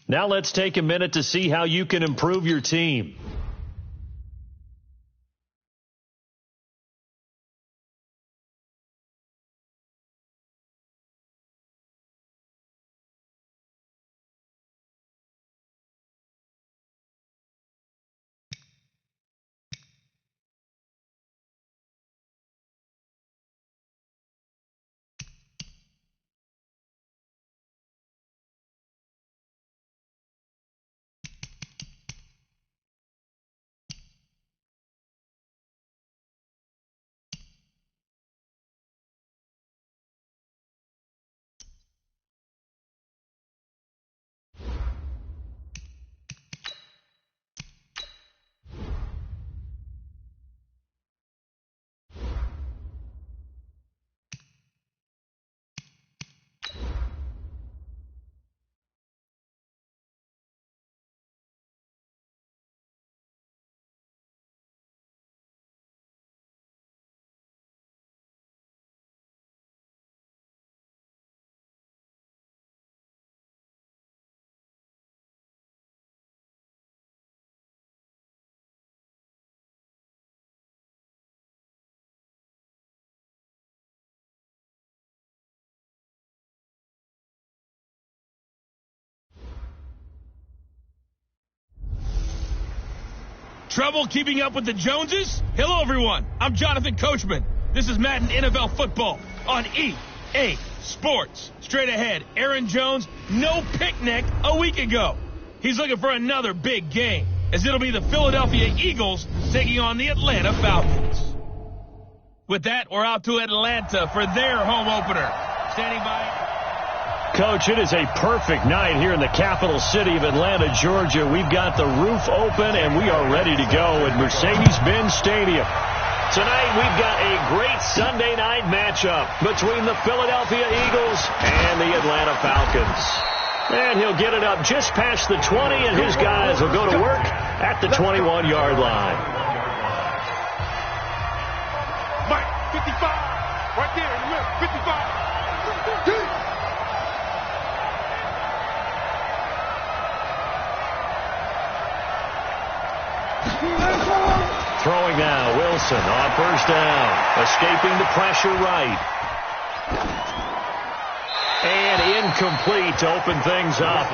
Now let's take a minute to see how you can improve your team. Trouble keeping up with the Joneses? Hello, everyone. I'm Jonathan Coachman. This is Madden NFL football on EA Sports. Straight ahead, Aaron Jones, no picnic a week ago. He's looking for another big game, as it'll be the Philadelphia Eagles taking on the Atlanta Falcons. With that, we're out to Atlanta for their home opener. Standing by. Coach, it is a perfect night here in the capital city of Atlanta, Georgia. We've got the roof open, and we are ready to go at Mercedes-Benz Stadium. Tonight, we've got a great Sunday night matchup between the Philadelphia Eagles and the Atlanta Falcons. And he'll get it up just past the 20, and his guys will go to work at the 21-yard line. Mike, 55, right there in the middle, 55. Throwing now, Wilson on first down, escaping the pressure right. And incomplete to open things up.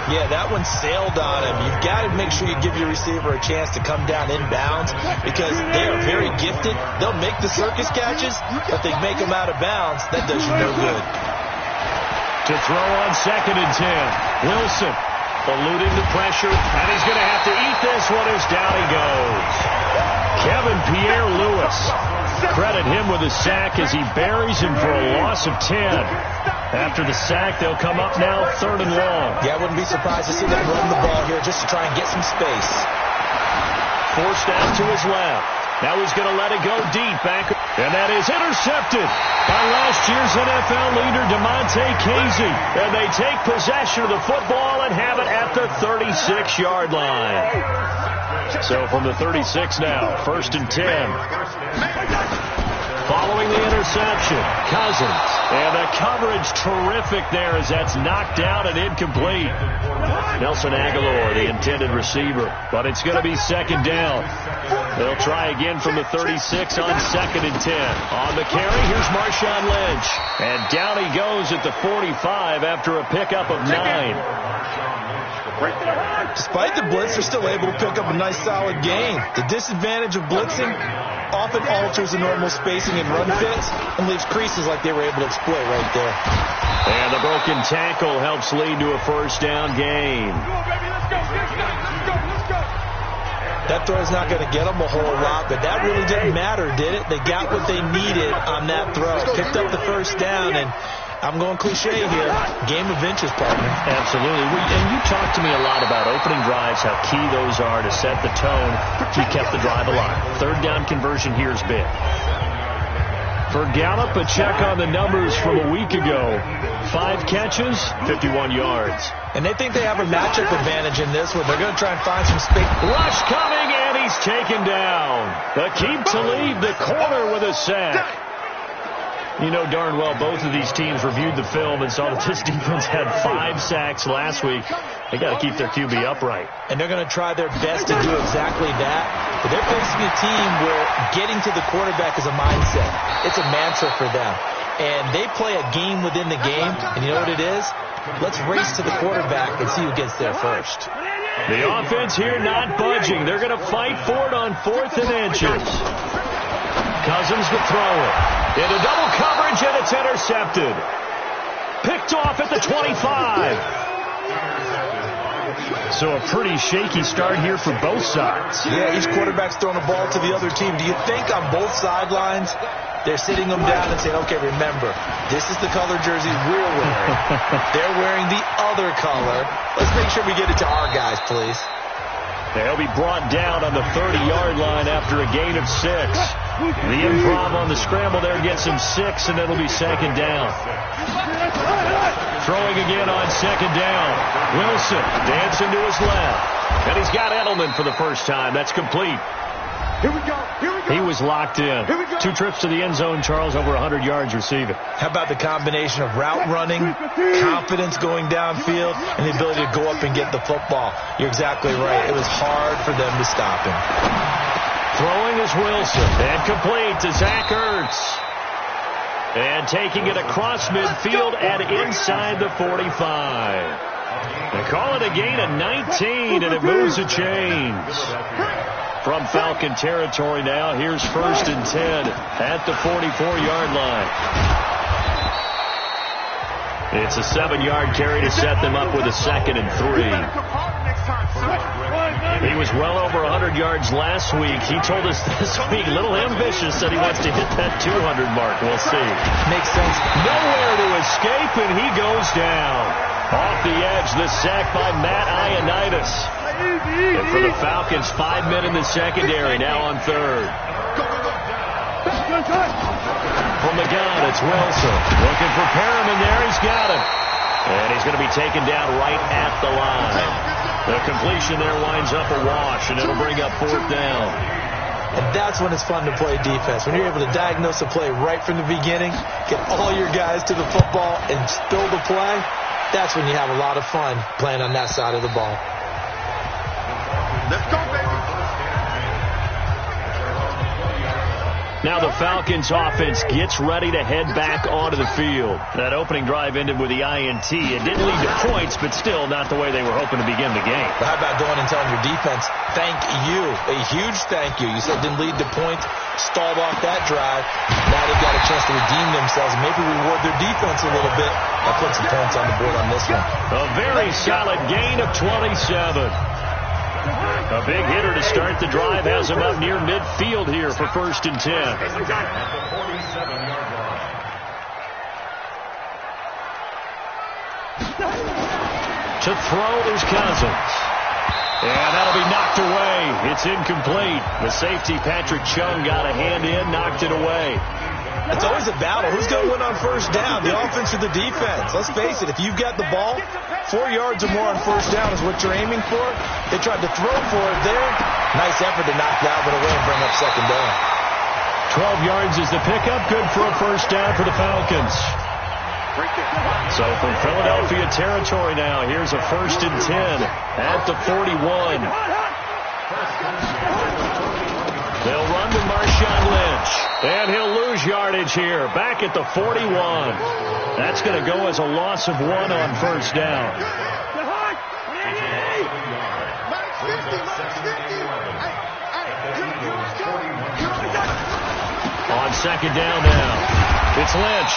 Yeah, that one sailed on him. You've got to make sure you give your receiver a chance to come down inbounds because they are very gifted. They'll make the circus catches, but they make them out of bounds. That does you no good. To throw on 2nd and 10. Wilson eluding the pressure, and he's going to have to eat this one as down he goes. Kevin Pierre-Louis. Credit him with a sack as he buries him for a loss of 10. After the sack, they'll come up now 3rd and long. Yeah, I wouldn't be surprised to see them run the ball here just to try and get some space. Forced out to his left. Now he's going to let it go deep back. And that is intercepted by last year's NFL leader, DeMonte Casey. And they take possession of the football and have it at the 36-yard line. So from the 36 now, 1st and 10. Following the interception, Cousins. And the coverage terrific there as that's knocked down and incomplete. Nelson Aguilar, the intended receiver. But it's going to be 2nd down. They'll try again from the 36 on 2nd and 10. On the carry, here's Marshawn Lynch. And down he goes at the 45 after a pickup of 9. Despite the blitz, they're still able to pick up a nice solid gain. The disadvantage of blitzing often alters the normal spacing and run fits and leaves creases like they were able to exploit right there. And the broken tackle helps lead to a 1st down gain. That throw is not going to get them a whole lot, but that really didn't matter, did it? They got what they needed on that throw. Picked up the 1st down, and I'm going cliche here. Game of inches, partner. Absolutely. And you talked to me a lot about opening drives, how key those are to set the tone. You kept the drive alive. 3rd down conversion here is big. For Gallup, a check on the numbers from a week ago. 5 catches, 51 yards. And they think they have a matchup advantage in this one. They're going to try and find some space. Rush coming, and he's taken down. Aqib Talib, the corner, with a sack. You know darn well both of these teams reviewed the film and saw that this defense had 5 sacks last week. They got to keep their QB upright. And they're going to try their best to do exactly that. But they're facing a team where getting to the quarterback is a mindset. It's a mantra for them. And they play a game within the game. And you know what it is? Let's race to the quarterback and see who gets there first. The offense here not budging. They're going to fight for it on 4th and inches. Cousins to throw it. Into double coverage, and it's intercepted. Picked off at the 25. So a pretty shaky start here for both sides. Yeah, each quarterback's throwing the ball to the other team. Do you think on both sidelines they're sitting them down and saying, okay, remember, this is the color jersey we're wearing. They're wearing the other color. Let's make sure we get it to our guys, please. They'll be brought down on the 30-yard line after a gain of 6. The improv on the scramble there gets him 6, and it'll be 2nd down. Throwing again on 2nd down. Wilson dancing to his left. And he's got Edelman for the first time. That's complete. Here we go. Here we go. He was locked in. 2 trips to the end zone, Charles, over 100 yards receiving. How about the combination of route running, confidence going downfield, and the ability to go up and get the football? You're exactly right. It was hard for them to stop him. Throwing is Wilson. And complete to Zach Ertz. And taking it across midfield and inside the 45. They call it a gain of 19, and it moves the chains. From Falcon territory now, here's 1st and 10 at the 44-yard line. It's a 7-yard carry to set them up with a 2nd and 3. He was well over 100 yards last week. He told us this week, a little ambitious, said he wants to hit that 200 mark. We'll see. Makes sense. Nowhere to escape, and he goes down. Off the edge, the sack by Matt Ioannidis. And for the Falcons, 5 men in the secondary, now on 3rd. From the gun, it's Wilson. Looking for Perriman there. He's got him. And he's going to be taken down right at the line. The completion there winds up a wash, and it'll bring up 4th down. And that's when it's fun to play defense. When you're able to diagnose a play right from the beginning, get all your guys to the football, and spill the play, that's when you have a lot of fun playing on that side of the ball. Let's go, baby. Now the Falcons offense gets ready to head back onto the field. That opening drive ended with the INT. It didn't lead to points, but still not the way they were hoping to begin the game. But how about going and telling your defense, thank you, a huge thank you. You said it didn't lead to points, stalled off that drive. Now they've got a chance to redeem themselves and maybe reward their defense a little bit. I'll put some points on the board on this one. A very solid gain of 27. A big hitter to start the drive has him up near midfield here for 1st and 10. To throw is Cousins. And that'll be knocked away. It's incomplete. The safety, Patrick Chung, got a hand in, knocked it away. It's always a battle. Who's going to win on 1st down, the offense or the defense? Let's face it, if you've got the ball, 4 yards or more on 1st down is what you're aiming for. They tried to throw for it there. Nice effort to knock that one away and bring up 2nd down. 12 yards is the pickup. Good for a 1st down for the Falcons. So from Philadelphia territory now, here's a 1st and 10 at the 41. They'll run to Marshawn Lynch, and he'll lose yardage here, back at the 41. That's going to go as a loss of 1 on 1st down. On 2nd down now, it's Lynch.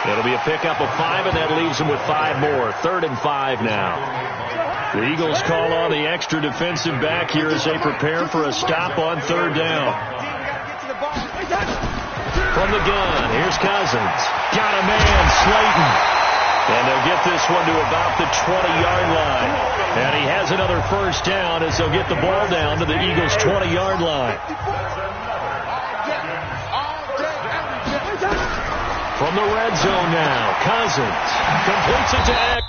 It'll be a pickup of 5, and that leaves him with 5 more. 3rd and 5 now. The Eagles call on the extra defensive back here as they prepare for a stop on 3rd down. From the gun, here's Cousins. Got a man, Slayton. And they'll get this one to about the 20-yard line. And he has another 1st down as they'll get the ball down to the Eagles' 20-yard line. From the red zone now, Cousins completes it to X.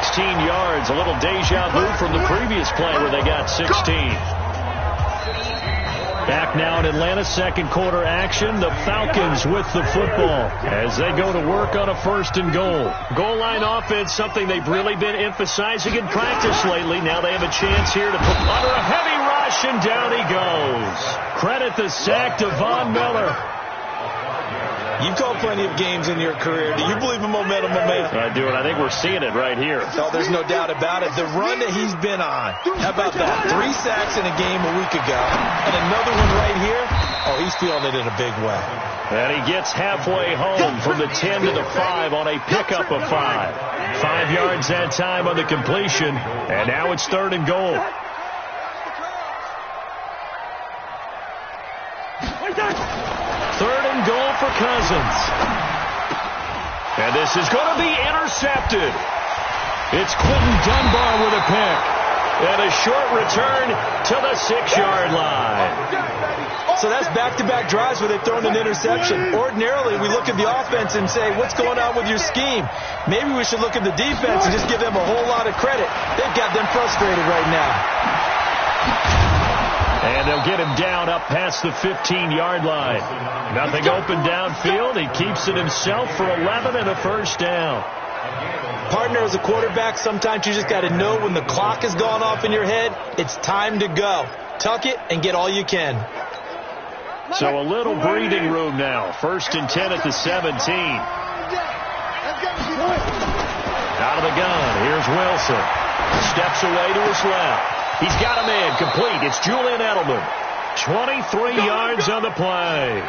16 yards. A little deja vu from the previous play where they got 16. Back now in Atlanta, second quarter action. The Falcons with the football as they go to work on a 1st and goal. Goal line offense, something they've really been emphasizing in practice lately. Now they have a chance here to put under a heavy rush, and down he goes. Credit the sack to Von Miller. You've called plenty of games in your career. Do you believe in momentum, my man? I do, and I think we're seeing it right here. Oh, there's no doubt about it. The run that he's been on. How about that? 3 sacks in a game a week ago. And another one right here. Oh, he's feeling it in a big way. And he gets halfway home from the 10 to the 5 on a pickup of 5. 5 yards that time on the completion. And now it's 3rd and goal. Third and goal for Cousins. And this is going to be intercepted. It's Quentin Dunbar with a pick. And a short return to the 6-yard line. So that's back-to-back drives where they've thrown an interception. Ordinarily, we look at the offense and say, what's going on with your scheme? Maybe we should look at the defense and just give them a whole lot of credit. They've got them frustrated right now. And they'll get him down up past the 15-yard line. Nothing open downfield. He keeps it himself for 11 and a 1st down. Partner, as a quarterback, sometimes you just got to know when the clock has gone off in your head, it's time to go. Tuck it and get all you can. So a little breathing room now. 1st and 10 at the 17. Out of the gun. Here's Wilson. Steps away to his left. He's got a man complete. It's Julian Edelman. 23 yards on the play.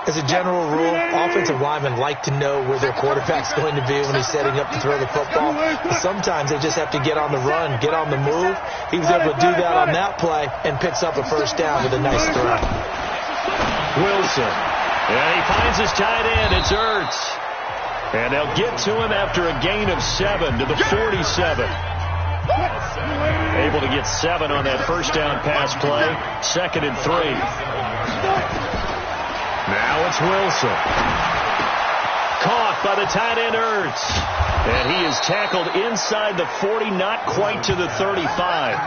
As a general rule, offensive linemen like to know where their quarterback's going to be when he's setting up to throw the football. But sometimes they just have to get on the run, get on the move. He was able to do that on that play and picks up a 1st down with a nice throw. Wilson. And he finds his tight end. It's Ertz. And they'll get to him after a gain of 7 to the 47. Able to get 7 on that 1st down pass play. 2nd and 3. Now it's Wilson. Caught by the tight end Ertz. And he is tackled inside the 40, not quite to the 35.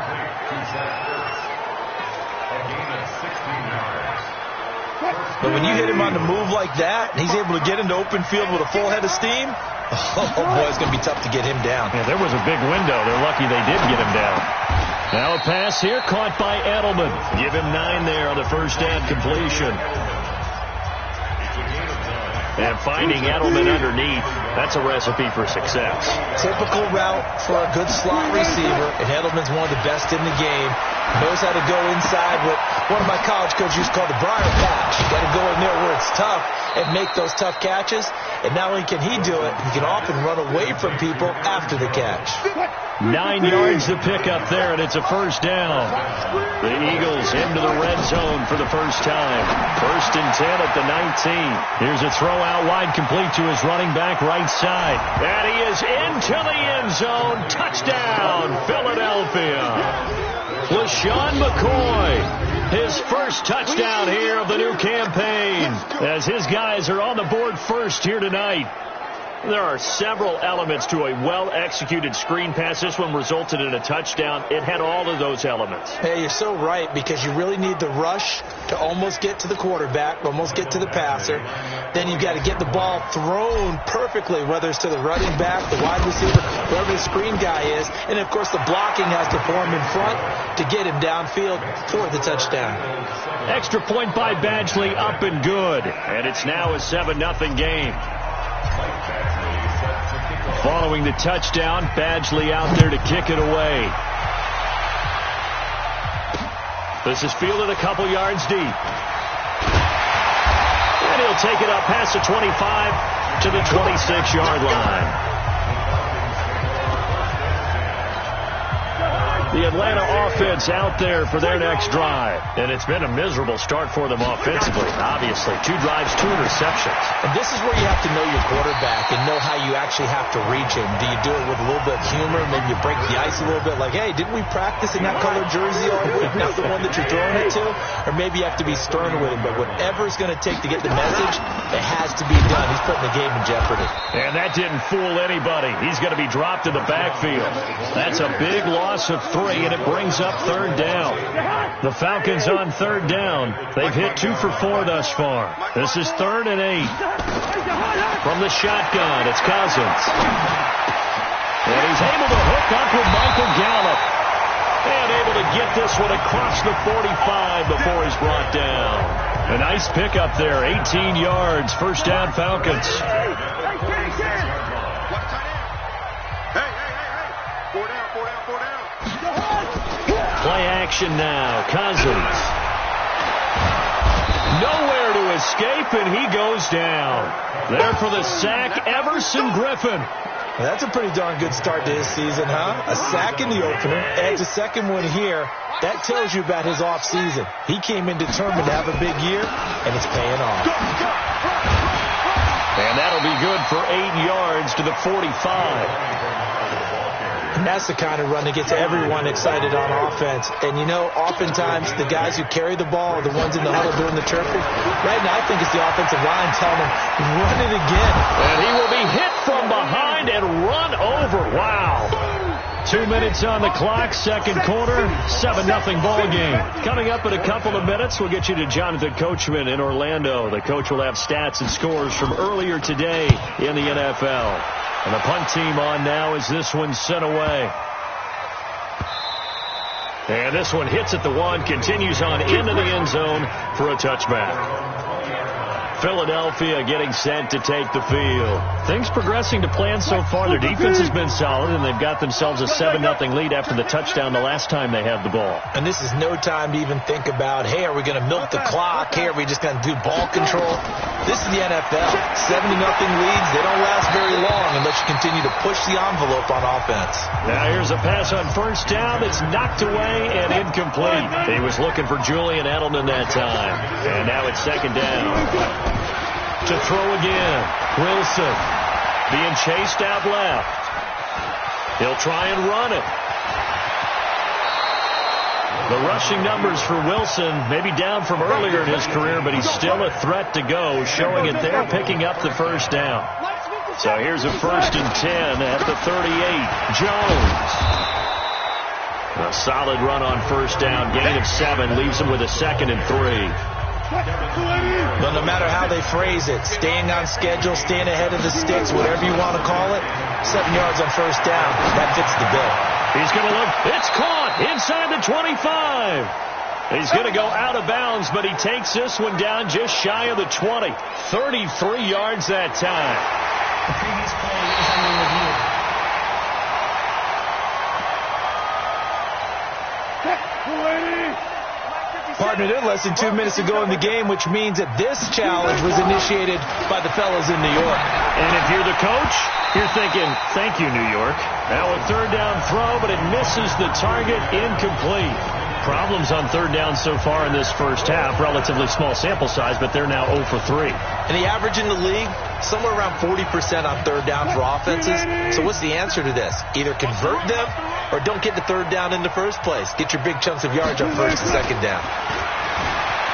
But when you hit him on the move like that, and he's able to get into open field with a full head of steam, oh boy, it's going to be tough to get him down. Yeah, there was a big window. They're lucky they did get him down. Now a pass here caught by Edelman. Give him 9 there on the 1st down completion. And finding Edelman underneath, that's a recipe for success. Typical route for a good slot receiver, and Edelman's one of the best in the game. Knows how to go inside what one of my college coaches used to call the briar patch. You got to go in there where it's tough and make those tough catches. And not only can he do it, he can often run away from people after the catch. 9 yards to pick up there, and it's a 1st down. The Eagles into the red zone for the 1st time. 1st and 10 at the 19. Here's a throw out wide complete to his running back right side. And he is into the end zone. Touchdown, Philadelphia. LaShawn McCoy, his 1st touchdown here of the new campaign, as his guys are on the board first here tonight. There are several elements to a well-executed screen pass. This one resulted in a touchdown. It had all of those elements. Hey, you're so right, because you really need the rush to almost get to the quarterback, almost get to the passer. Then you've got to get the ball thrown perfectly, whether it's to the running back, the wide receiver, whoever the screen guy is. And, of course, the blocking has to form in front to get him downfield for the touchdown. Extra point by Badgley, up and good. And it's now a 7-0 game. Following the touchdown, Badgley out there to kick it away. This is fielded a couple yards deep. And he'll take it up past the 25 to the 26-yard line. The Atlanta offense out there for their next drive. And it's been a miserable start for them offensively, obviously. 2 drives, 2 interceptions. And this is where you have to know your quarterback and know how you actually have to reach him. Do you do it with a little bit of humor? Maybe you break the ice a little bit like, hey, didn't we practice in that colored jersey all week, not the one that you're throwing it to? Or maybe you have to be stern with him. But whatever it's going to take to get the message, it has to be done. He's putting the game in jeopardy. And that didn't fool anybody. He's going to be dropped in the backfield. That's a big loss of 3, and it brings up 3rd down. The Falcons on 3rd down. They've hit 2 for 4 thus far. This is 3rd and 8. From the shotgun, it's Cousins. And he's able to hook up with Michael Gallup. And able to get this one across the 45 before he's brought down. A nice pickup there, 18 yards, 1st down Falcons. Play action now. Cousins. Nowhere to escape, and he goes down. There for the sack, Everson Griffin. Well, that's a pretty darn good start to his season, huh? A sack in the opener, adds a second one here. That tells you about his offseason. He came in determined to have a big year, and it's paying off. And that'll be good for 8 yards to the 45. And that's the kind of run that gets everyone excited on offense. And, you know, oftentimes the guys who carry the ball are the ones in the huddle doing the chirping. Right now, I think it's the offensive line telling them, run it again. And he will be hit from behind and run over. Wow. 2 minutes on the clock, 2nd quarter, 7-0 ball game. Coming up in a couple of minutes, we'll get you to Jonathan Coachman in Orlando. The coach will have stats and scores from earlier today in the NFL. And the punt team on now as this one's sent away. And this one hits at the 1, continues on into the end zone for a touchback. Philadelphia getting set to take the field. Things progressing to plan so far. Their defense has been solid, and they've got themselves a 7-0 lead after the touchdown the last time they had the ball. And this is no time to even think about, hey, are we going to milk the clock? Hey, are we just going to do ball control? This is the NFL. 7-0 leads. They don't last very long unless you continue to push the envelope on offense. Now here's a pass on 1st down. It's knocked away and incomplete. He was looking for Julian Edelman that time. And now it's 2nd down. To throw again. Wilson being chased out left. He'll try and run it. The rushing numbers for Wilson maybe down from earlier in his career, but he's still a threat to go, showing it there, picking up the 1st down. So here's a 1st and 10 at the 38. Jones. A solid run on 1st down. Gain of 7 leaves him with a 2nd and 3. But no matter how they phrase it, staying on schedule, staying ahead of the sticks, whatever you want to call it, 7 yards on 1st down, that fits the bill. He's going to look. It's caught inside the 25. He's going to go out of bounds, but he takes this one down just shy of the 20. 33 yards that time. The previous play is under review. Partner, they're less than 2 minutes to go in the game, which means that this challenge was initiated by the fellas in New York. And if you're the coach, you're thinking, thank you, New York. Now a 3rd down throw, but it misses the target, incomplete. Problems on 3rd down so far in this 1st half. Relatively small sample size, but they're now 0 for 3. And the average in the league, somewhere around 40% on 3rd down for offenses. So what's the answer to this? Either convert them or don't get the 3rd down in the first place. Get your big chunks of yards on 1st and 2nd down.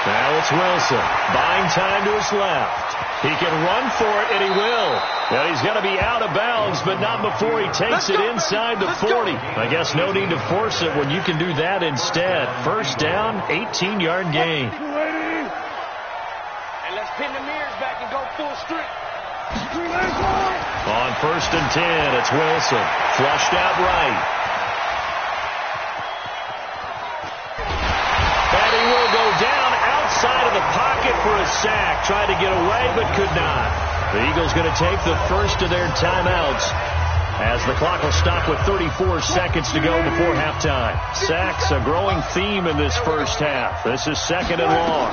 Now it's Wilson. Buying time to his left. He can run for it, and he will. Now he's going to be out of bounds, but not before he takes it inside the 40. I guess no need to force it when you can do that instead. 1st down, 18-yard gain. And let's pin the mirrors back and go full strength. On 1st and 10, it's Wilson. Flushed out right. And he will go down outside of the pocket for a sack. Tried to get away, but could not. The Eagles going to take the first of their timeouts as the clock will stop with 34 seconds to go before halftime. Sacks, a growing theme in this 1st half. This is 2nd and long.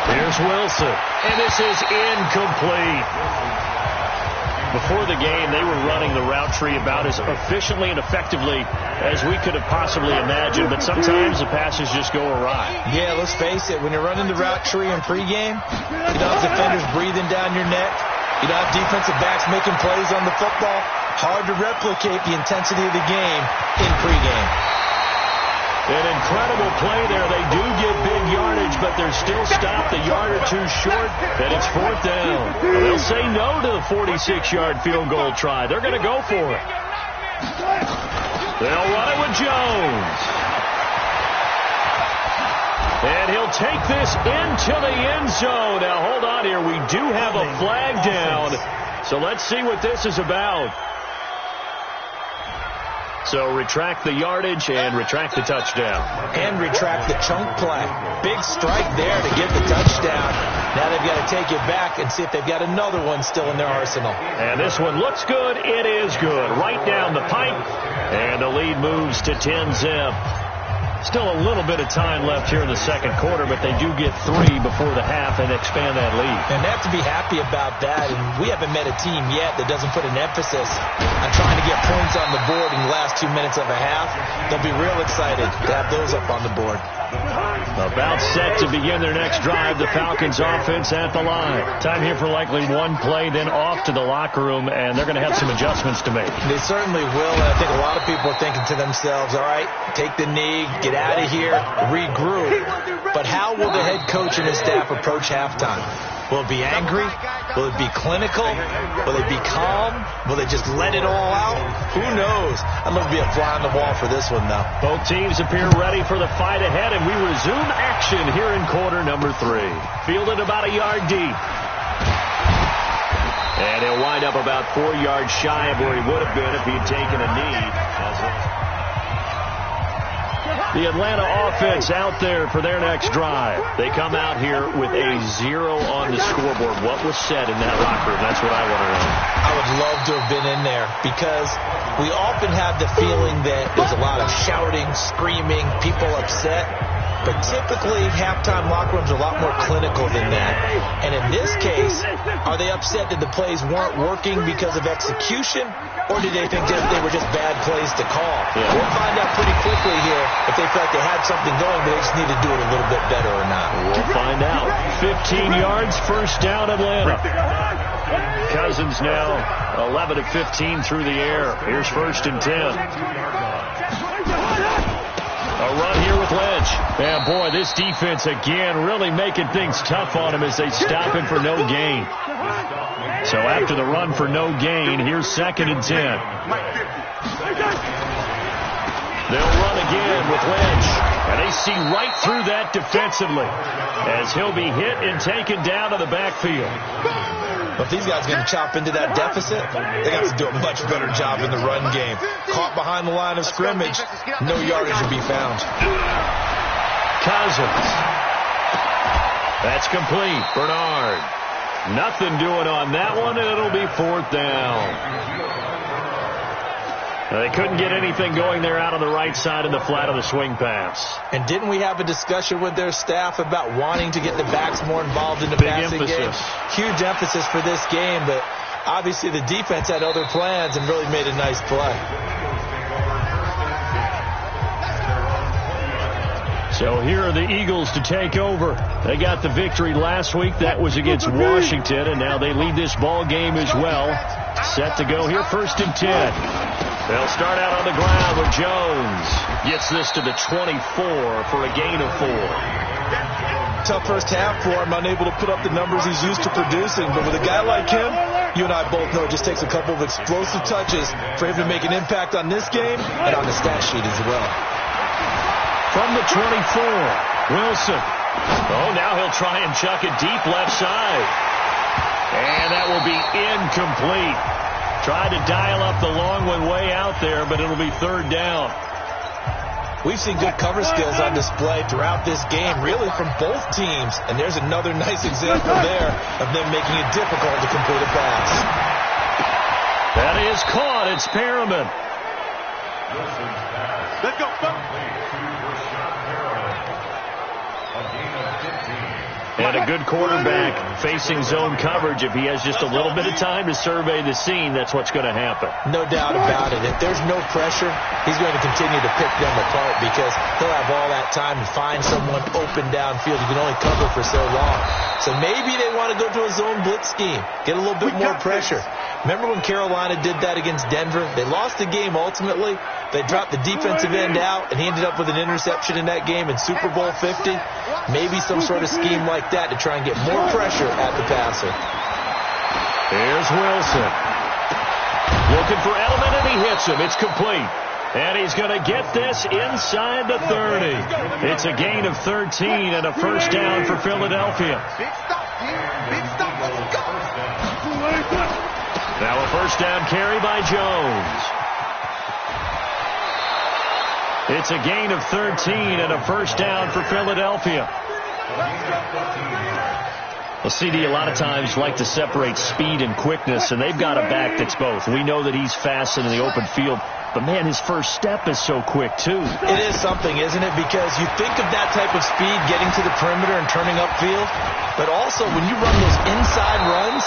Here's Wilson, and this is incomplete. Before the game, they were running the route tree about as efficiently and effectively as we could have possibly imagined, but sometimes the passes just go awry. Yeah, let's face it, when you're running the route tree in pregame, you don't have defenders breathing down your neck. You don't have defensive backs making plays on the football. Hard to replicate the intensity of the game in pregame. An incredible play there. They do get big yardage, but they're still stopped a yard or two short, and it's 4th down. They'll say no to the 46-yard field goal try. They're going to go for it. They'll run it with Jones. And he'll take this into the end zone. Now, hold on here. We do have a flag down, so let's see what this is about. So retract the yardage and retract the touchdown. And retract the chunk play. Big strike there to get the touchdown. Now they've got to take it back and see if they've got another one still in their arsenal. And this one looks good. It is good. Right down the pipe. And the lead moves to 10-zip. Still a little bit of time left here in the second quarter, but they do get 3 before the half and expand that lead. And they have to be happy about that. And we haven't met a team yet that doesn't put an emphasis on trying to get points on the board in the last 2 minutes of a half. They'll be real excited to have those up on the board. About set to begin their next drive. The Falcons offense at the line. Time here for likely one play, then off to the locker room, and they're going to have some adjustments to make. They certainly will, and I think a lot of people are thinking to themselves, all right, take the knee, get out of here, regroup. But how will the head coach and his staff approach halftime? Will it be angry? Will it be clinical? Will it be calm? Will they just let it all out? Who knows? I'm going to be a fly on the wall for this one, though. Both teams appear ready for the fight ahead, and we resume action here in quarter number 3. Fielded about a yard deep. And he'll wind up about 4 yards shy of where he would have been if he had taken a knee. The Atlanta offense out there for their next drive. They come out here with a 0 on the scoreboard. What was said in that locker room? That's what I want to know. I would love to have been in there because we often have the feeling that there's a lot of shouting, screaming, people upset. But typically, halftime locker rooms are a lot more clinical than that. And in this case, are they upset that the plays weren't working because of execution? Or did they think that they were just bad plays to call? Yeah. We'll find out pretty quickly here if they felt like they had something going, but they just need to do it a little bit better or not. We'll find out. 15 yards, first down, Atlanta. Cousins now 11 of 15 through the air. Here's 1st and 10. A run here with Lynch. And boy, this defense again really making things tough on him as they stop him for no gain. So after the run for no gain, here's 2nd and 10. They'll run again with Lynch. And they see right through that defensively as he'll be hit and taken down to the backfield. But if these guys are going to chop into that deficit, they got to do a much better job in the run game. Caught behind the line of scrimmage, no yardage to be found. Cousins. That's complete. Bernard. Nothing doing on that one, and it'll be 4th down. They couldn't get anything going there out on the right side of the flat of the swing pass. And didn't we have a discussion with their staff about wanting to get the backs more involved in the passing game? Huge emphasis for this game, but obviously the defense had other plans and really made a nice play. So here are the Eagles to take over. They got the victory last week. That was against Washington, and now they lead this ball game as well. Set to go here, 1st and 10. They'll start out on the ground with Jones. Gets this to the 24 for a gain of 4. Tough first half for him, unable to put up the numbers he's used to producing. But with a guy like him, you and I both know it just takes a couple of explosive touches for him to make an impact on this game and on the stat sheet as well. From the 24, Wilson. Oh, now he'll try and chuck it deep left side. And that will be incomplete. Tried to dial up the long one way out there, but it'll be 3rd down. We've seen good cover skills on display throughout this game, really from both teams. And there's another nice example there of them making it difficult to complete a pass. That is caught. It's Perriman. Let's go. And a good quarterback facing zone coverage. If he has just a little bit of time to survey the scene, that's what's going to happen. No doubt about it. If there's no pressure, he's going to continue to pick them apart because he'll have all that time to find someone open downfield. You can only cover for so long. So maybe they want to go to a zone blitz scheme, get a little bit more pressure. Remember when Carolina did that against Denver? They lost the game ultimately. They dropped the defensive end out, and he ended up with an interception in that game in Super Bowl 50. Maybe some sort of scheme like that to try and get more pressure at the passer. Here's Wilson. Looking for Edelman, and he hits him. It's complete. And he's going to get this inside the 30. It's a gain of 13 and a first down for Philadelphia. Big stop, big stop. Let's go. Now a first down carry by Jones. It's a gain of 13 and a first down for Philadelphia. Well, CD, a lot of times like to separate speed and quickness, and they've got a back that's both. We know that he's fast in the open field, but, man, his first step is so quick, too. It is something, isn't it? Because you think of that type of speed getting to the perimeter and turning upfield, but also when you run those inside runs,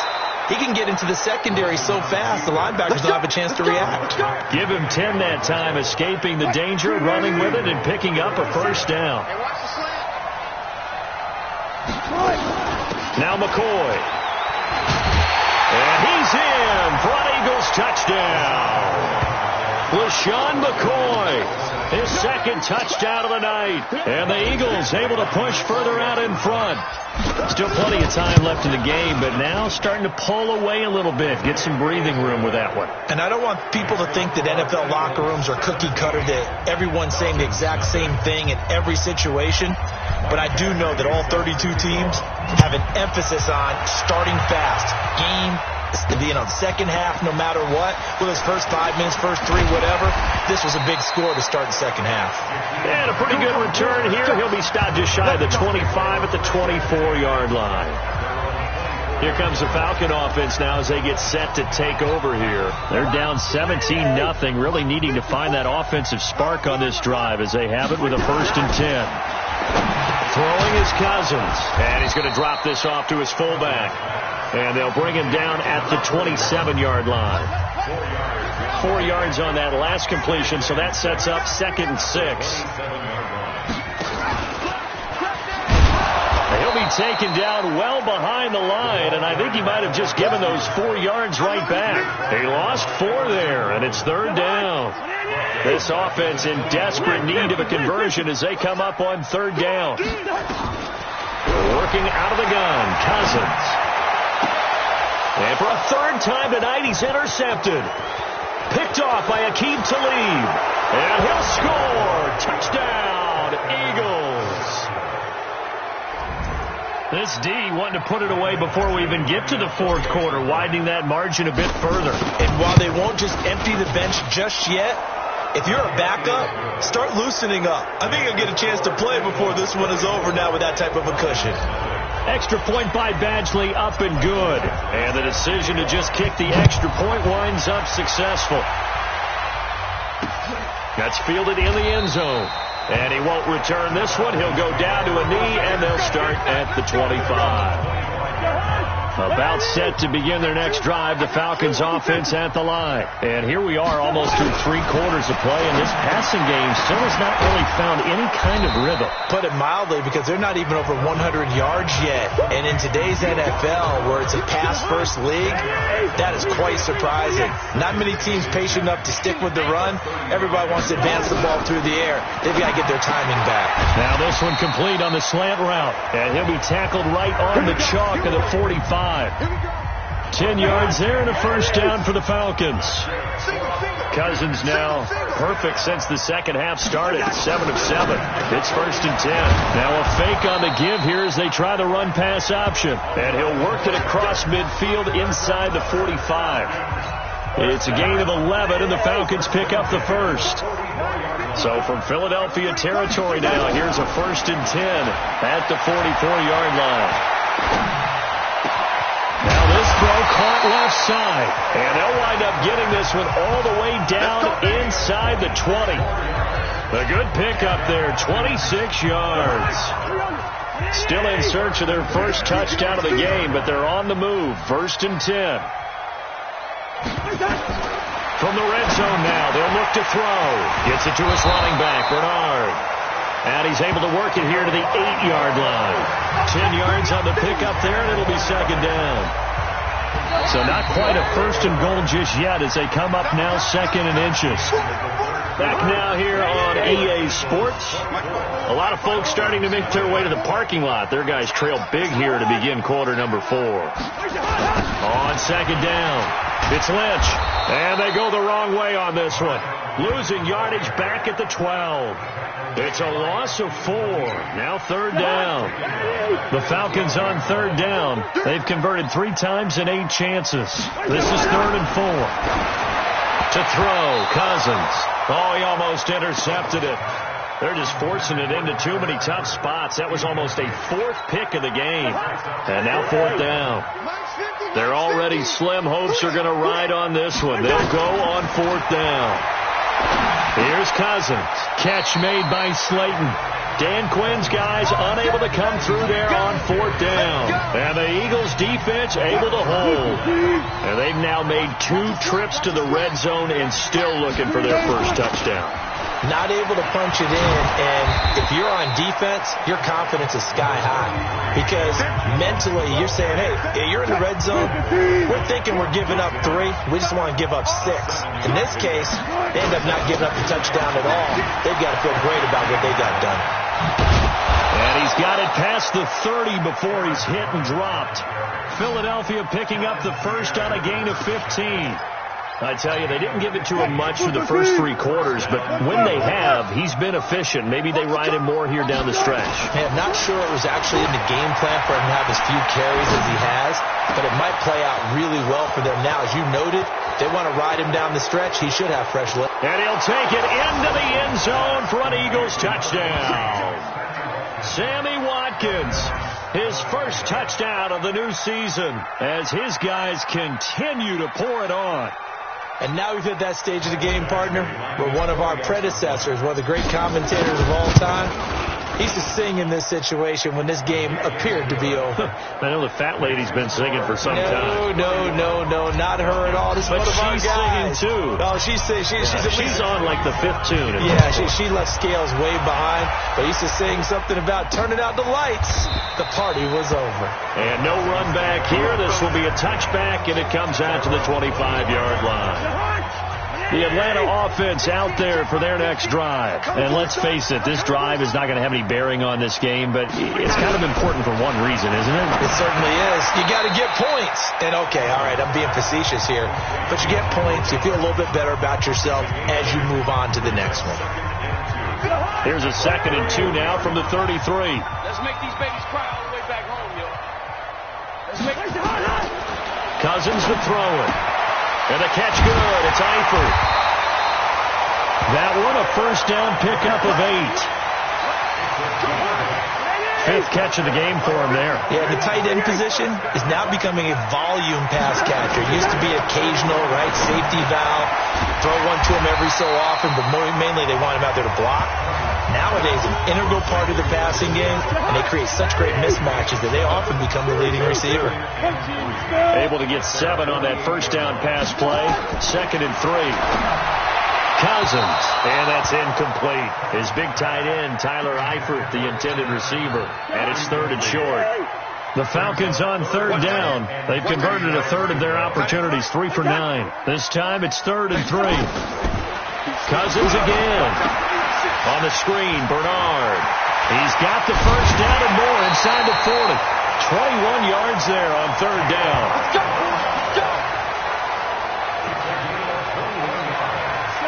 he can get into the secondary so fast, the linebackers don't have a chance to react. Give him 10 that time, escaping the danger, running with it, and picking up a first down. Now McCoy. And he's in for an Eagles touchdown. LaShawn McCoy, his second touchdown of the night. And the Eagles able to push further out in front. Still plenty of time left in the game, but now starting to pull away a little bit. Get some breathing room with that one. And I don't want people to think that NFL locker rooms are cookie cutter, that everyone's saying the exact same thing in every situation. But I do know that all 32 teams have an emphasis on starting fast. Second half, no matter what, with his first 5 minutes, first 3, whatever, this was a big score to start the second half. And a pretty good return here. He'll be stopped just shy of the 25 at the 24-yard line. Here comes the Falcon offense now as they get set to take over here. They're down 17-0, really needing to find that offensive spark on this drive as they have it with a 1st and 10. Throwing is Cousins, and he's going to drop this off to his fullback. And they'll bring him down at the 27-yard line. 4 yards on that last completion, so that sets up 2nd and 6. He'll be taken down well behind the line, and I think he might have just given those 4 yards right back. He lost 4 there, and it's 3rd down. This offense in desperate need of a conversion as they come up on 3rd down. Working out of the gun, Cousins. And for a 3rd time tonight, he's intercepted. Picked off by Aqib Talib. And he'll score. Touchdown, Eagles. This D wanting to put it away before we even get to the 4th quarter, widening that margin a bit further. And while they won't just empty the bench just yet, if you're a backup, start loosening up. I think you'll get a chance to play before this one is over now with that type of a cushion. Extra point by Badgley, up and good. And the decision to just kick the extra point winds up successful. That's fielded in the end zone. And he won't return this one. He'll go down to a knee, and they'll start at the 25. About set to begin their next drive, the Falcons offense at the line. And here we are almost through 3 quarters of play, and this passing game still has not really found any kind of rhythm. Put it mildly, because they're not even over 100 yards yet. And in today's NFL, where it's a pass-first league, that is quite surprising. Not many teams patient enough to stick with the run. Everybody wants to advance the ball through the air. They've got to get their timing back. Now this one complete on the slant route, and he'll be tackled right on the chalk of the 45. 10 yards there and a first down for the Falcons. Cousins now perfect since the second half started. 7 of 7. It's 1st and 10. Now a fake on the give here as they try the run pass option. And he'll work it across midfield inside the 45. It's a gain of 11 and the Falcons pick up the first. So from Philadelphia territory now, here's a 1st and 10 at the 44-yard line. Now this throw caught left side, and they'll wind up getting this one all the way down inside the 20. A good pickup there, 26 yards. Still in search of their first touchdown of the game, but they're on the move. 1st and 10. From the red zone now, they'll look to throw. Gets it to his running back, Bernard. And he's able to work it here to the 8-yard line. 10 yards on the pickup there, and it'll be 2nd down. So not quite a 1st and goal just yet as they come up now 2nd and inches. Back now here on EA Sports. A lot of folks starting to make their way to the parking lot. Their guys trail big here to begin quarter number 4. On 2nd down, it's Lynch. And they go the wrong way on this one. Losing yardage back at the 12. It's a loss of 4. Now 3rd down. The Falcons on 3rd down. They've converted 3 times in 8 chances. This is 3rd and 4. To throw, Cousins. Oh, he almost intercepted it. They're just forcing it into too many tough spots. That was almost a 4th pick of the game. And now 4th down. They're already slim hopes are going to ride on this one. They'll go on 4th down. Here's Cousins. Catch made by Slayton. Dan Quinn's guys unable to come through there on 4th down. And the Eagles defense able to hold. And they've now made 2 trips to the red zone and still looking for their first touchdown. Not able to punch it in, and if you're on defense, your confidence is sky high. Because mentally, you're saying, hey, you're in the red zone. We're thinking we're giving up 3. We just want to give up 6. In this case, they end up not giving up the touchdown at all. They've got to feel great about what they got done. And he's got it past the 30 before he's hit and dropped. Philadelphia picking up the first on a gain of 15. I tell you, they didn't give it to him much for the first 3 quarters, but when they have, he's been efficient. Maybe they ride him more here down the stretch. Hey, I'm not sure it was actually in the game plan for him to have as few carries as he has, but it might play out really well for them now. As you noted, they want to ride him down the stretch. He should have fresh legs. And he'll take it into the end zone for an Eagles touchdown. Sammy Watkins, his first touchdown of the new season as his guys continue to pour it on. And now we've hit that stage of the game, partner, where one of our predecessors, one of the great commentators of all time, he used to sing in this situation when this game appeared to be over. I know the fat lady's been singing for some time. No, not her at all. This is one of our guys. Singing too. No, she's on like the 5th tune. Yeah, she left Scales way behind. But he used to sing something about turning out the lights. The party was over. And no run back here. This will be a touchback, and it comes out to the 25-yard line. The Atlanta offense out there for their next drive. And let's face it, this drive is not going to have any bearing on this game, but it's kind of important for one reason, isn't it? It certainly is. You got to get points. And okay, all right, I'm being facetious here, but you get points, you feel a little bit better about yourself as you move on to the next one. Here's a 2nd and 2 now from the 33. Let's make these babies cry all the way back home, yo. Let's make Cousins to throw it. And the catch good. It's Eifert. That one a first down pickup of 8. 5th catch of the game for him there. Yeah, the tight end position is now becoming a volume pass catcher. It used to be occasional, right, safety valve. Throw one to him every so often, but mainly they want him out there to block. Nowadays, an integral part of the passing game, and they create such great mismatches that they often become the leading receiver. Able to get 7 on that first down pass play. 2nd and 3. Cousins, and that's incomplete. His big tight end, Tyler Eifert, the intended receiver, and it's 3rd and short. The Falcons on 3rd down. They've converted a 1/3 of their opportunities, 3 for 9. This time it's 3rd and 3. Cousins again. On the screen, Bernard. He's got the first down and more inside the 40. 21 yards there on 3rd down.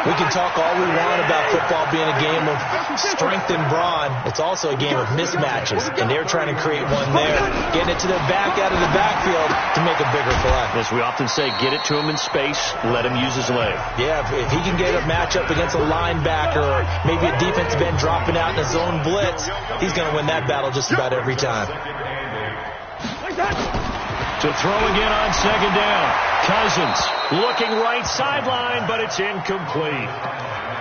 We can talk all we want about football being a game of strength and brawn. It's also a game of mismatches, and they're trying to create one there, getting it to their back out of the backfield to make a bigger play. As we often say, get it to him in space, let him use his leg. Yeah, if he can get a matchup against a linebacker or maybe a defensive end dropping out in a zone blitz, he's going to win that battle just about every time. To throw again on 2nd down. Cousins looking right sideline, but it's incomplete.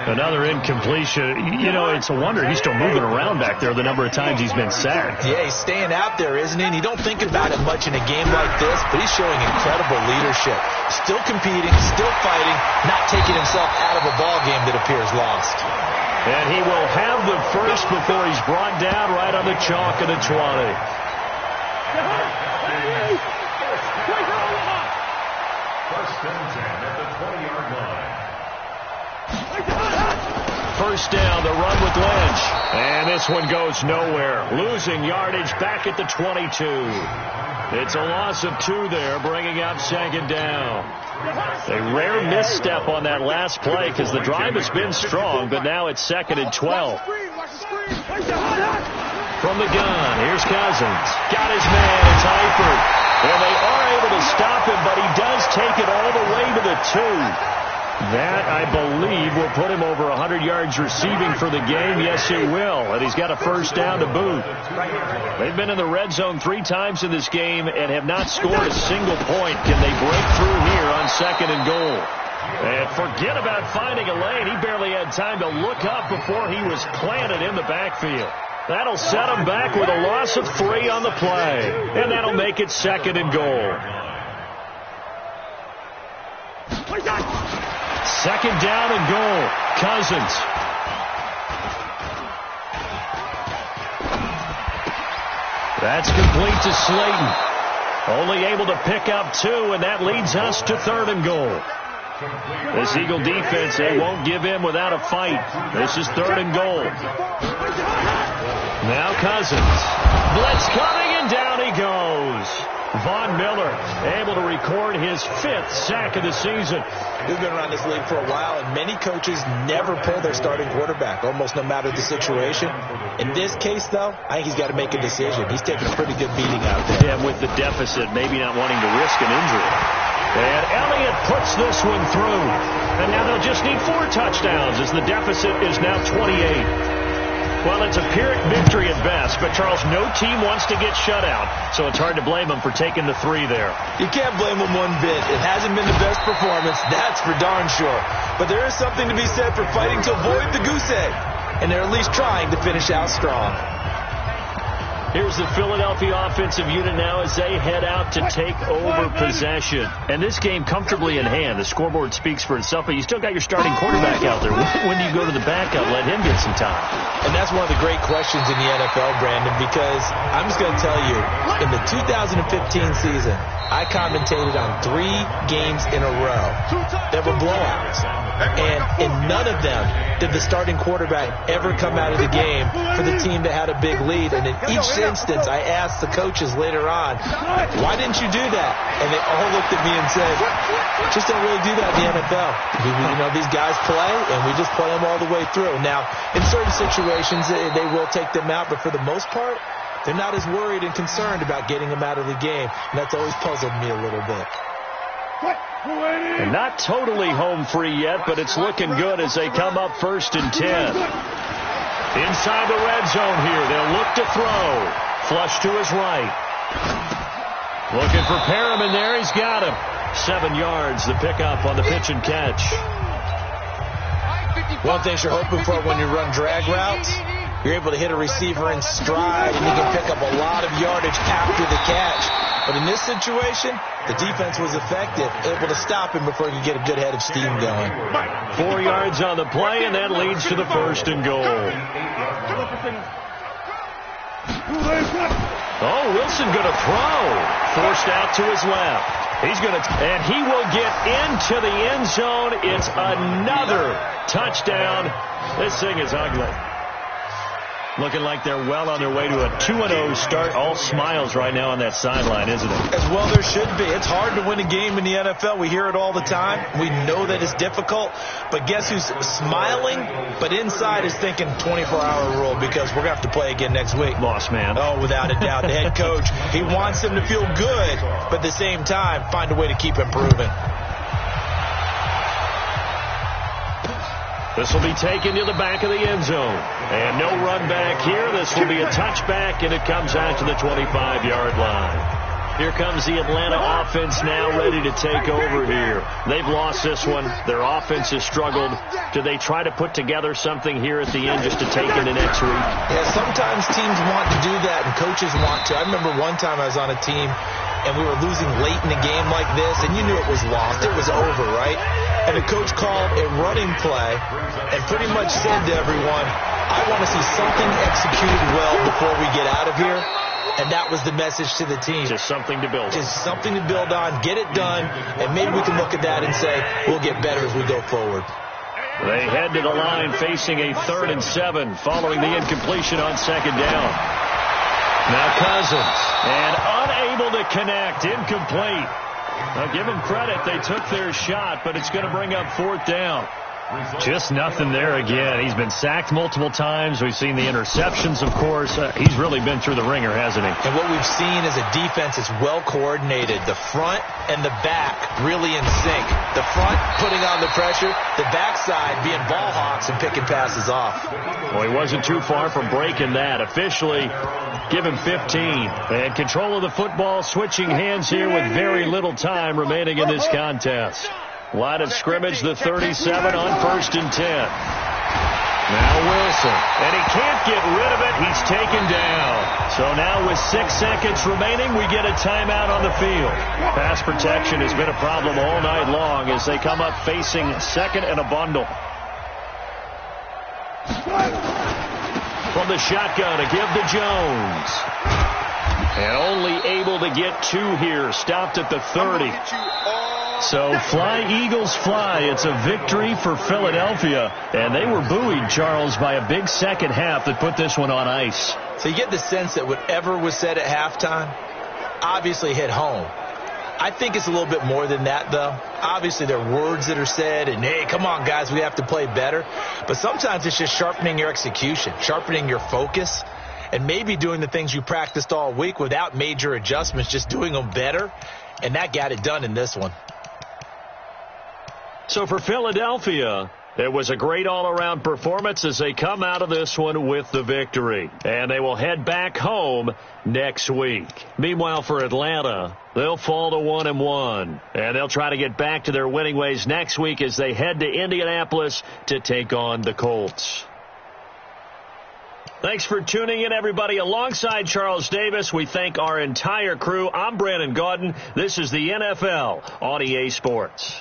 Another incompletion. You know, it's a wonder he's still moving around back there the number of times he's been sacked. Yeah, he's staying out there, isn't he? And you don't think about it much in a game like this, but he's showing incredible leadership. Still competing, still fighting, not taking himself out of a ball game that appears lost. And he will have the first before he's brought down right on the chalk of the 20. First down, the run with Lynch. And this one goes nowhere. Losing yardage back at the 22. It's a loss of 2 there, bringing up second down. A rare misstep on that last play because the drive has been strong, but now it's 2nd and 12. From the gun, here's Cousins. Got his man, it's Eifert. And they are able to stop him, but he does take it all the way to the 2. That, I believe, will put him over 100 yards receiving for the game. Yes, it will. And he's got a first down to boot. They've been in the red zone 3 times in this game and have not scored a single point. Can they break through here on 2nd and goal? And forget about finding a lane. He barely had time to look up before he was planted in the backfield. That'll set him back with a loss of 3 on the play. And that'll make it 2nd and goal. 2nd down and goal. Cousins. That's complete to Slayton. Only able to pick up 2, and that leads us to 3rd and goal. This Eagle defense, they won't give in without a fight. This is 3rd and goal. Now Cousins. Blitz coming, and down he goes. Von Miller able to record his 5th sack of the season. We've been around this league for a while, and many coaches never pull their starting quarterback, almost no matter the situation. In this case, though, I think he's got to make a decision. He's taking a pretty good beating out there. Yeah, with the deficit, maybe not wanting to risk an injury. And Elliott puts this one through. And now they'll just need 4 touchdowns as the deficit is now 28. Well, it's a Pyrrhic victory at best, but, Charles, no team wants to get shut out, so it's hard to blame them for taking the 3 there. You can't blame them one bit. It hasn't been the best performance, that's for darn sure. But there is something to be said for fighting to avoid the goose egg, and they're at least trying to finish out strong. Here's the Philadelphia offensive unit now as they head out to take over possession. And this game comfortably in hand. The scoreboard speaks for itself, but you still got your starting quarterback out there. When do you go to the backup? Let him get some time. And that's one of the great questions in the NFL, Brandon, because I'm just going to tell you, in the 2015 season, I commentated on 3 games in a row that were blowouts. And in none of them did the starting quarterback ever come out of the game for the team that had a big lead. And in each instance, I asked the coaches later on, why didn't you do that? And they all looked at me and said, just don't really do that in the NFL. You know, these guys play, and we just play them all the way through. Now, in certain situations, they will take them out, but for the most part, they're not as worried and concerned about getting them out of the game. And that's always puzzled me a little bit. And not totally home free yet, but it's looking good as they come up 1st and 10. Inside the red zone here. They'll look to throw. Flush to his right. Looking for Perriman there. He's got him. 7 yards, the pickup on the pitch and catch. One thing you're hoping for when you run drag routes, you're able to hit a receiver in stride, and you can pick up a lot of yardage after the catch. But in this situation, the defense was effective, able to stop him before he could get a good head of steam going. 4 yards on the play, and that leads to the 1st and goal. Oh, Wilson going to throw. Forced out to his left. He's going to, and he will get into the end zone. It's another touchdown. This thing is ugly. Looking like they're well on their way to a 2-0 start. All smiles right now on that sideline, isn't it? As well there should be. It's hard to win a game in the NFL. We hear it all the time. We know that it's difficult. But guess who's smiling, but inside is thinking 24-hour rule because we're going to have to play again next week. Lost man. Oh, without a doubt. The head coach, he wants them to feel good, but at the same time, find a way to keep improving. This will be taken to the back of the end zone. And no run back here. This will be a touchback, and it comes out to the 25-yard line. Here comes the Atlanta offense now ready to take over here. They've lost this one. Their offense has struggled. Do they try to put together something here at the end just to take into next week? Yeah, sometimes teams want to do that and coaches want to. I remember one time I was on a team and we were losing late in a game like this, and you knew it was lost. It was over, right? And the coach called a running play and pretty much said to everyone, I want to see something executed well before we get out of here. And that was the message to the team. Just something to build on. Just something to build on, get it done, and maybe we can look at that and say, we'll get better as we go forward. They head to the line facing a 3rd and 7 following the incompletion on 2nd down. Now Cousins, and unable to connect, incomplete. Now give them credit, they took their shot, but it's going to bring up 4th down. Just nothing there again. He's been sacked multiple times. We've seen the interceptions, of course. He's really been through the ringer, hasn't he? And what we've seen is a defense that's well coordinated. The front and the back really in sync. The front putting on the pressure, the backside being ball hawks and picking passes off. Well, he wasn't too far from breaking that. Officially, give him 15. And control of the football, switching hands here with very little time remaining in this contest. Line of scrimmage, the 37 on 1st and 10. Now Wilson, and he can't get rid of it. He's taken down. So now with 6 seconds remaining, we get a timeout on the field. Pass protection has been a problem all night long as they come up facing 2nd and a bundle. From the shotgun, a give to Jones. And only able to get 2 here. Stopped at the 30. So fly, Eagles, fly. It's a victory for Philadelphia. And they were buoyed, Charles, by a big second half that put this one on ice. So you get the sense that whatever was said at halftime obviously hit home. I think it's a little bit more than that, though. Obviously, there are words that are said, and, hey, come on, guys, we have to play better. But sometimes it's just sharpening your execution, sharpening your focus, and maybe doing the things you practiced all week without major adjustments, just doing them better. And that got it done in this one. So for Philadelphia, it was a great all-around performance as they come out of this one with the victory. And they will head back home next week. Meanwhile, for Atlanta, they'll fall to 1-1. And they'll try to get back to their winning ways next week as they head to Indianapolis to take on the Colts. Thanks for tuning in, everybody. Alongside Charles Davis, we thank our entire crew. I'm Brandon Gaudin. This is the NFL on EA Sports.